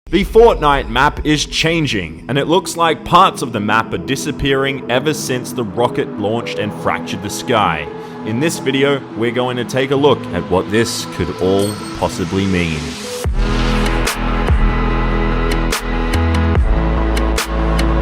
The Fortnite map is changing, and it looks like parts of the map are disappearing ever since the rocket launched and fractured the sky. In this video, we're going to take a look at what this could all possibly mean.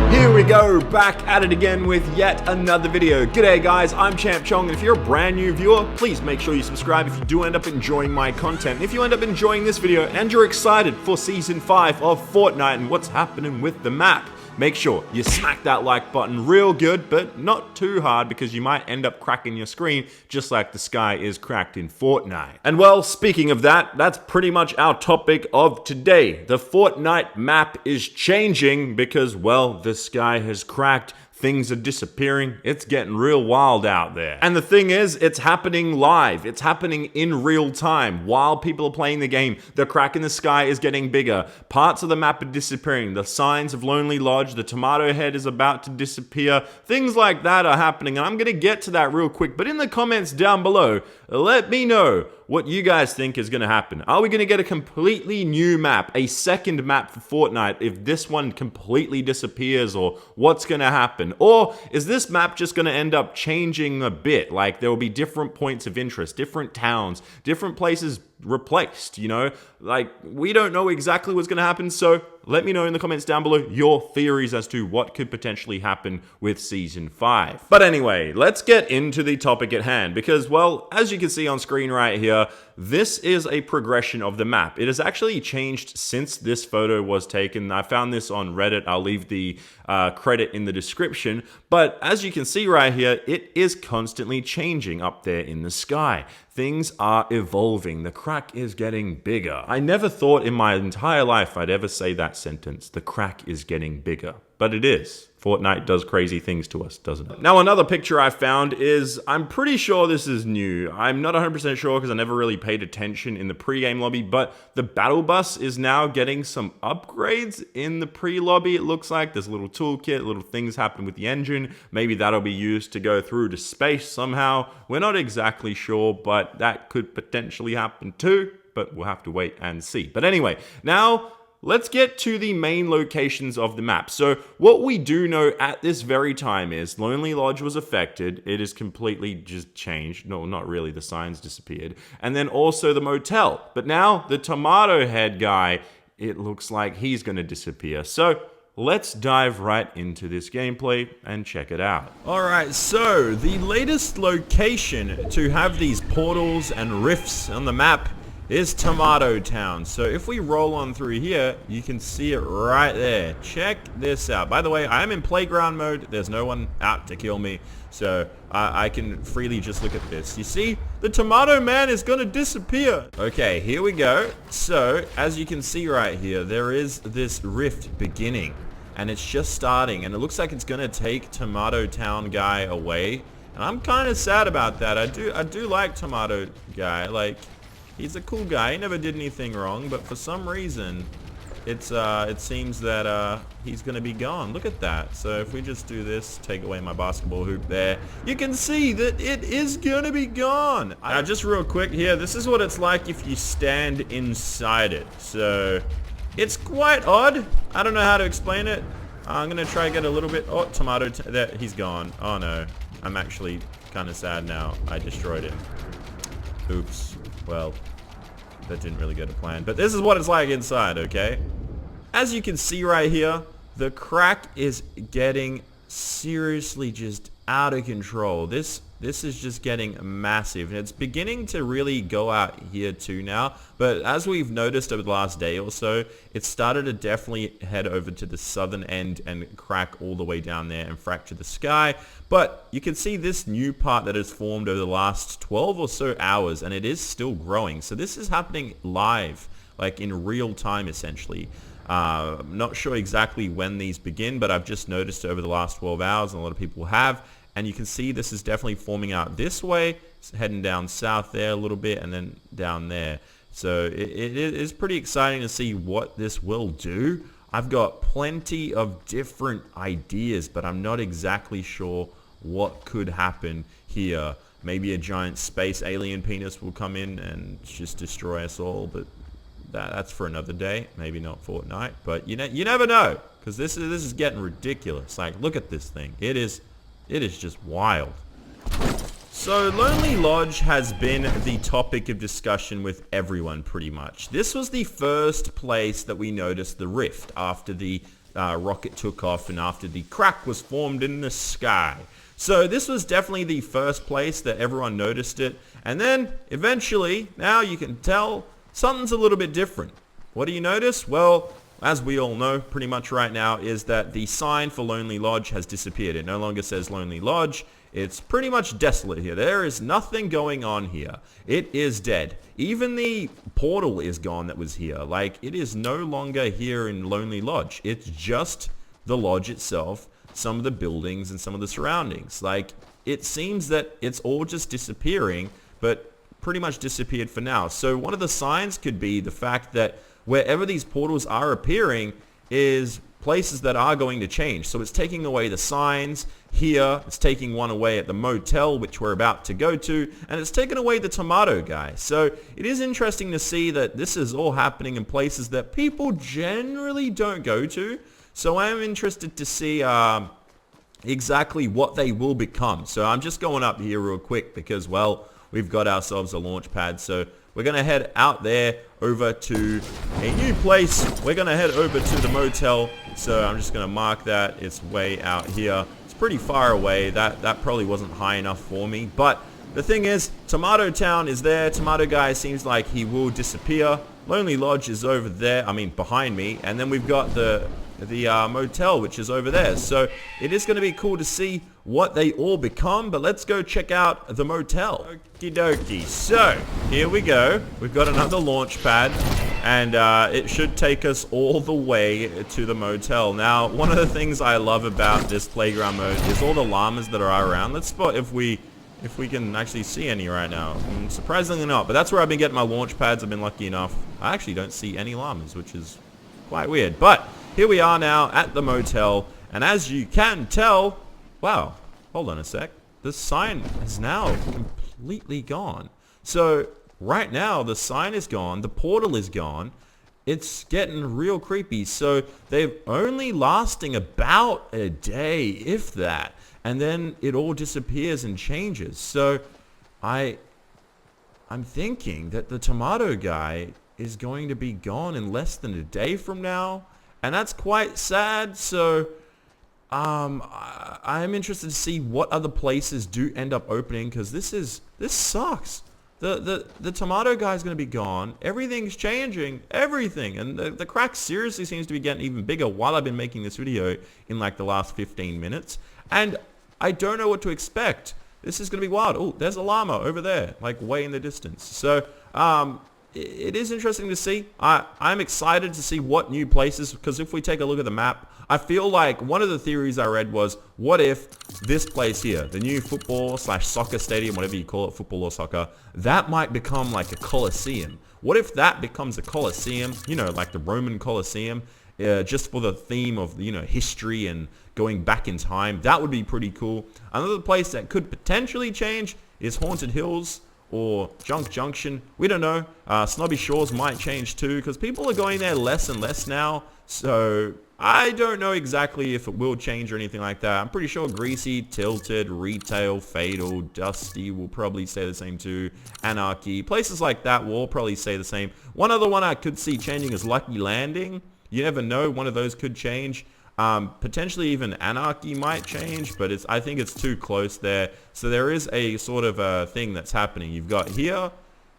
Here we go, back at it again with yet another video. G'day guys, I'm Champ Chong, and if you're a brand new viewer, please make sure you subscribe if you do end up enjoying my content. And if you end up enjoying this video and you're excited for Season 5 of Fortnite and what's happening with the map, make sure you smack that like button real good, but not too hard because you might end up cracking your screen just like the sky is cracked in Fortnite. And well, speaking of that, that's pretty much our topic of today. The Fortnite map is changing because, well, the sky has cracked. Things are disappearing. It's getting real wild out there. And the thing is, it's happening live. It's happening in real time. While people are playing the game, the crack in the sky is getting bigger. Parts of the map are disappearing. The signs of Lonely Lodge, the tomato head is about to disappear. Things like that are happening. And I'm going to get to that real quick. But in the comments down below, let me know what you guys think is going to happen. Are we going to get a completely new map, a second map for Fortnite if this one completely disappears, or what's going to happen? Or is this map just going to end up changing a bit? Like there will be different points of interest, different towns, different places replaced, you know? Like we don't know exactly what's going to happen, so let me know in the comments down below your theories as to what could potentially happen with Season 5. But anyway, let's get into the topic at hand because, well, as you can see on screen right here, this is a progression of the map. It has actually changed since this photo was taken. I found this on Reddit. I'll leave the credit in the description. But as you can see right here, it is constantly changing up there in the sky. Things are evolving. The crack is getting bigger. I never thought in my entire life I'd ever say that sentence. The crack is getting bigger. But it is. Fortnite does crazy things to us, doesn't it? Now, another picture I found is, I'm pretty sure this is new. I'm not 100% sure because I never really paid attention in the pre-game lobby, but the battle bus is now getting some upgrades in the pre-lobby. It looks like there's a little toolkit, little things happen with the engine. Maybe that'll be used to go through to space somehow. We're not exactly sure, but that could potentially happen too, but we'll have to wait and see. But anyway, now let's get to the main locations of the map. So what we do know at this very time is Lonely Lodge was affected. It is completely just changed. No, not really. The signs disappeared. And then also the motel. But now the tomato head guy, it looks like he's going to disappear. So let's dive right into this gameplay and check it out. Alright, so the latest location to have these portals and rifts on the map is Tomato Town. So if we roll on through here, you can see it right there. Check this out. By the way, I am in playground mode. There's no one out to kill me, so I can freely just look at this. You see, the Tomato Man is going to disappear. Okay, here we go. So as you can see right here, there is this rift beginning, and it's just starting, and it looks like it's going to take Tomato Town guy away. And I'm kind of sad about that. I do like Tomato guy. Like, he's a cool guy. He never did anything wrong, but for some reason, it seems that he's going to be gone. Look at that. So if we just do this, take away my basketball hoop there, you can see that it is going to be gone. Now, just real quick here, this is what it's like if you stand inside it. So it's quite odd. I don't know how to explain it. I'm going to try to get a little bit... Oh, tomato... There, he's gone. Oh, no. I'm actually kind of sad now. I destroyed it. Oops. Well, that didn't really go to plan. But this is what it's like inside, okay? As you can see right here, the crack is getting seriously just out of control. This is just getting massive. And it's beginning to really go out here too now. But as we've noticed over the last day or so, it started to definitely head over to the southern end and crack all the way down there and fracture the sky. But you can see this new part that has formed over the last 12 or so hours, and it is still growing. So this is happening live, like in real time essentially. I'm not sure exactly when these begin, but I've just noticed over the last 12 hours, and a lot of people have. And you can see this is definitely forming out this way. It's heading down south there a little bit, and then down there. So it is pretty exciting to see what this will do. I've got plenty of different ideas, but I'm not exactly sure what could happen here. Maybe a giant space alien penis will come in and just destroy us all, but that's for another day. Maybe not Fortnite, but you never know, because this is getting ridiculous. Like, look at this thing. It is just wild. So Lonely Lodge has been the topic of discussion with everyone pretty much. This was the first place that we noticed the rift after the rocket took off and after the crack was formed in the sky. So this was definitely the first place that everyone noticed it. And then eventually, now you can tell something's a little bit different. What do you notice? Well, as we all know pretty much right now, is that the sign for Lonely Lodge has disappeared. It no longer says Lonely Lodge. It's pretty much desolate here. There is nothing going on here. It is dead. Even the portal is gone that was here. Like, it is no longer here in Lonely Lodge. It's just the lodge itself, some of the buildings, and some of the surroundings. Like, it seems that it's all just disappearing, but pretty much disappeared for now. So one of the signs could be the fact that wherever these portals are appearing is places that are going to change. So it's taking away the signs here, it's taking one away at the motel, which we're about to go to, and it's taken away the tomato guy. So it is interesting to see that this is all happening in places that people generally don't go to. So I am interested to see exactly what they will become. So I'm just going up here real quick because, well, we've got ourselves a launch pad. So we're going to head out there over to a new place. We're going to head over to the motel. So I'm just going to mark that. It's way out here. It's pretty far away. That probably wasn't high enough for me. But the thing is, Tomato Town is there. Tomato Guy seems like he will disappear. Lonely Lodge is over there. I mean, behind me. And then we've got the motel, which is over there. So it is going to be cool to see what they all become, but let's go check out the motel. Okie dokie. So here we go. We've got another launch pad, and it should take us all the way to the motel. Now, one of the things I love about this playground mode is all the llamas that are around. Let's spot if we can actually see any right now. Surprisingly not, but that's where I've been getting my launch pads. I've been lucky enough. I actually don't see any llamas, which is quite weird. But here we are now at the motel, and as you can tell, wow, hold on a sec. The sign is now completely gone. So right now the sign is gone, the portal is gone. It's getting real creepy. So they're only lasting about a day, if that, and then it all disappears and changes. So I'm thinking that the tomato guy is going to be gone in less than a day from now. And that's quite sad. So I'm interested to see what other places do end up opening, because this sucks. The tomato guy is going to be gone. Everything's changing. Everything. And the crack seriously seems to be getting even bigger while I've been making this video in like the last 15 minutes. And I don't know what to expect. This is going to be wild. Oh, there's a llama over there, like way in the distance. So it is interesting to see. I'm excited to see what new places, because if we take a look at the map, I feel like one of the theories I read was, what if this place here, the new football/soccer stadium, whatever you call it, football or soccer, that might become like a coliseum. What if that becomes a coliseum, you know, like the Roman Colosseum, just for the theme of, you know, history and going back in time? That would be pretty cool. Another place that could potentially change is Haunted Hills or Junk Junction. We don't know. Snobby Shores might change too, because people are going there less and less now. So I don't know exactly if it will change or anything like that. I'm pretty sure Greasy, Tilted, Retail, Fatal, Dusty will probably stay the same too. Anarchy, places like that will all probably stay the same. One other one I could see changing is Lucky Landing. You never know, one of those could change. Potentially even Anarchy might change, but I think it's too close there. So there is a sort of a thing that's happening. You've got here,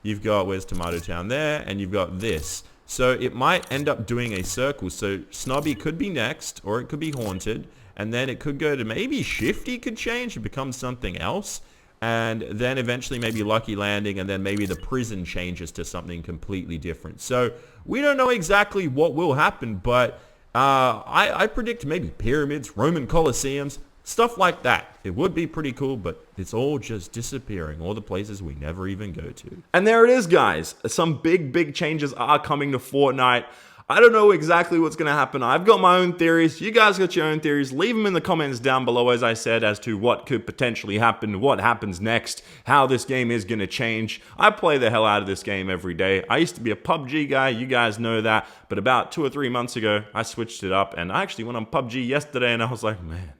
you've got, where's Tomato Town there, and you've got this. So it might end up doing a circle. So Snobby could be next, or it could be Haunted, and then it could go to maybe Shifty could change and become something else. And then eventually maybe Lucky Landing, and then maybe the prison changes to something completely different. So we don't know exactly what will happen, but I predict maybe pyramids, Roman Colosseums, stuff like that. It would be pretty cool, but it's all just disappearing. All the places we never even go to. And there it is, guys. Some big changes are coming to Fortnite. I don't know exactly what's going to happen. I've got my own theories. You guys got your own theories. Leave them in the comments down below, as I said, as to what could potentially happen, what happens next, how this game is going to change. I play the hell out of this game every day. I used to be a PUBG guy. You guys know that. But about 2 or 3 months ago, I switched it up. And I actually went on PUBG yesterday, and I was like, man,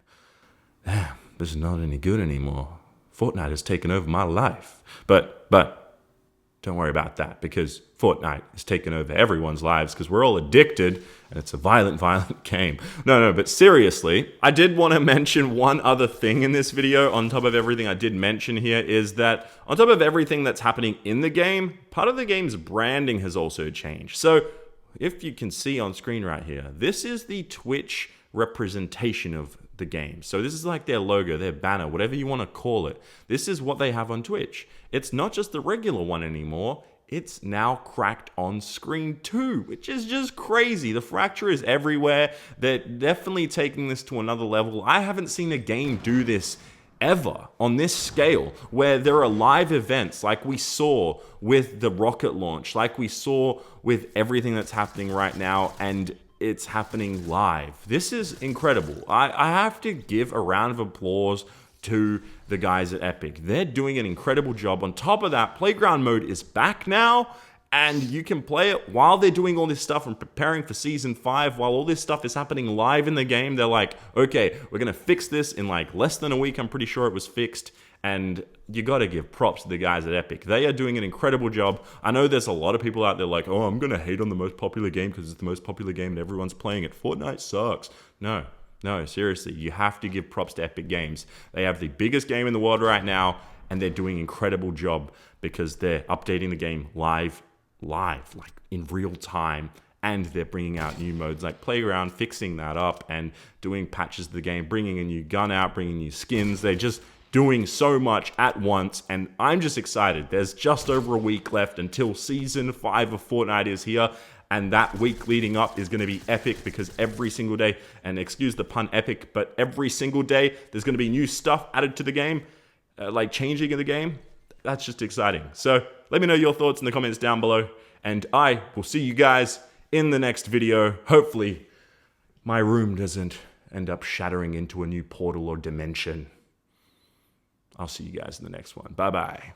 damn, this is not any good anymore. Fortnite has taken over my life. But don't worry about that, because Fortnite has taken over everyone's lives because we're all addicted and it's a violent game. No, but seriously, I did want to mention one other thing in this video on top of everything I did mention here, is that on top of everything that's happening in the game, part of the game's branding has also changed. So if you can see on screen right here, this is the Twitch representation of the game. So this is like their logo, their banner, whatever you want to call it. This is what they have on Twitch. It's not just the regular one anymore. It's now cracked on screen too, which is just crazy. The fracture is everywhere. They're definitely taking this to another level. I haven't seen a game do this ever on this scale, where there are live events like we saw with the rocket launch, like we saw with everything that's happening right now, and it's happening live. This is incredible. I have to give a round of applause to the guys at Epic. They're doing an incredible job. On top of that, Playground Mode is back now, and you can play it while they're doing all this stuff and preparing for Season 5. While all this stuff is happening live in the game, they're like, okay, we're gonna fix this in like less than a week. I'm pretty sure it was fixed. And you got to give props to the guys at Epic. They are doing an incredible job. I know there's a lot of people out there like, oh, I'm going to hate on the most popular game because it's the most popular game and everyone's playing it. Fortnite sucks. No, seriously. You have to give props to Epic Games. They have the biggest game in the world right now, and they're doing an incredible job because they're updating the game live, like in real time. And they're bringing out new modes like Playground, fixing that up and doing patches to the game, bringing a new gun out, bringing new skins. They're just doing so much at once, and I'm just excited. There's just over a week left until Season 5 of Fortnite is here, and that week leading up is going to be epic, because every single day, and excuse the pun epic, but every single day there's going to be new stuff added to the game, like changing in the game. That's just exciting. So let me know your thoughts in the comments down below, and I will see you guys in the next video. Hopefully my room doesn't end up shattering into a new portal or dimension. I'll see you guys in the next one. Bye-bye.